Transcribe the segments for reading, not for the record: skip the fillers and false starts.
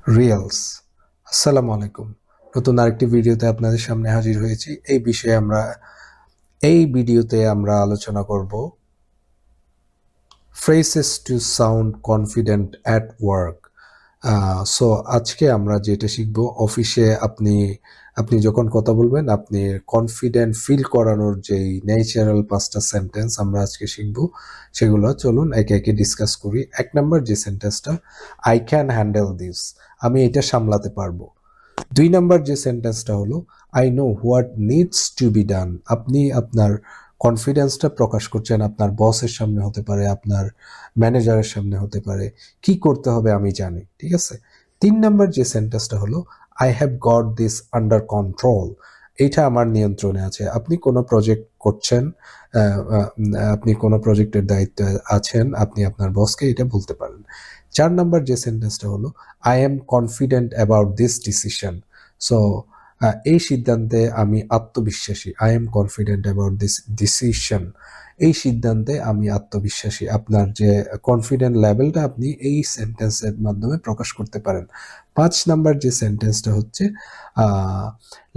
রিয়েলস। আসসালামু আলাইকুম। নতুন আরেকটি ভিডিওতে আপনাদের সামনে হাজির হয়েছি। এই ভিডিওতে আমরা আলোচনা করব phrases to sound confident at work. So আজকে আমরা যেটা শিখব, অফিসে আপনি যখন কথা বলবেন, আপনি কনফিডেন্ট ফিল করানোর যেই ন্যাচারাল 5টা সেন্টেন্স আমরা আজকে শিখব, সেগুলো চলুন একে একে ডিসকাস করি। 1 নাম্বার যে সেন্টেন্সটা, আই ক্যান হ্যান্ডেল দিস, আমি এটা সামলাতে পারবো। 2 নাম্বার যে সেন্টেন্সটা হলো, I know what needs to be done, আপনি আপনার কনফিডেন্সটা প্রকাশ করছেন আপনার বসের সামনে হতে পারে, আপনার ম্যানেজারের সামনে হতে পারে, কি করতে হবে আমি জানি, ঠিক আছে। 3 নাম্বার যে সেন্টেন্সটা হলো, I have got this under control, এইটা আমার নিয়ন্ত্রণে আছে। আপনি কোনো প্রজেক্ট করছেন, আপনি কোনো প্রজেক্টের দায়িত্বে আছেন, আপনি আপনার বসকে এটা বলতে পারেন। 4 নাম্বার যে সেন্টেন্সটা হলো, I am confident about this decision, so এই সিদ্ধান্তে আমি আত্মবিশ্বাসী। I am confident about this decision, এই সিদ্ধান্তে আমি আত্মবিশ্বাসী। আপনার যে কনফিডেন্ট লেভেলটা আপনি এই সেন্টেন্সের মাধ্যমে প্রকাশ করতে পারেন। 5 নাম্বার যে সেন্টেন্সটা হচ্ছে,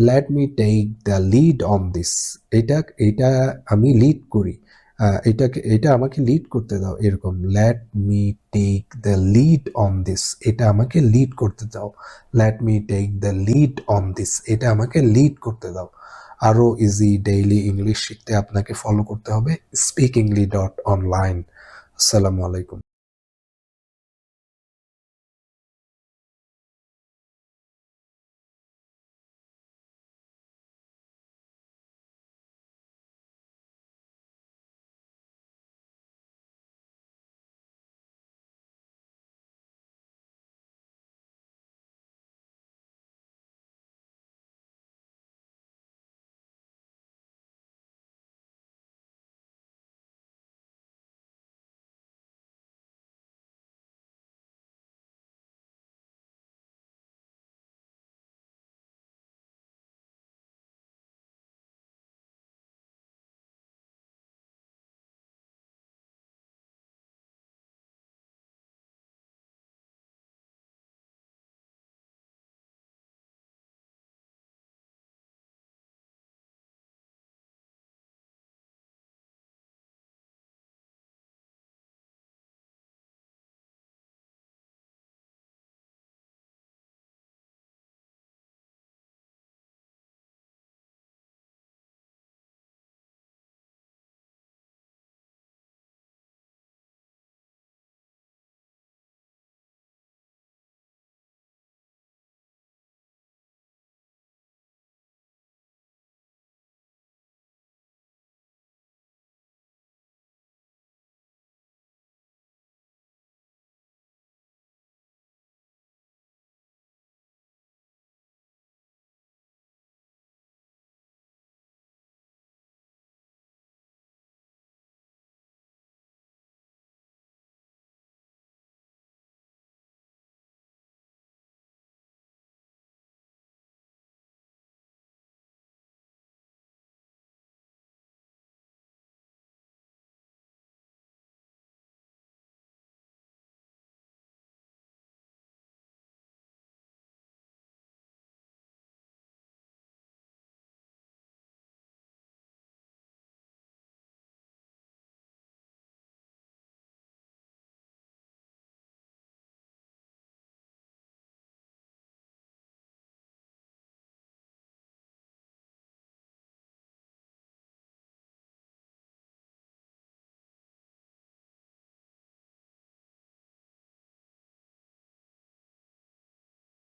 let me take the lead on this, এটা আমি লিড করি, এটা আমাকে লিড করতে দাও, এরকম। Let me take the lead on this, এটা আমাকে লিড করতে দাও। Let me take the lead on this, এটা আমাকে লিড করতে দাও। আরও ইজি ডেইলি ইংলিশ শিখতে আপনাকে ফলো করতে হবে speakingly.online। আসসালামু আলাইকুম।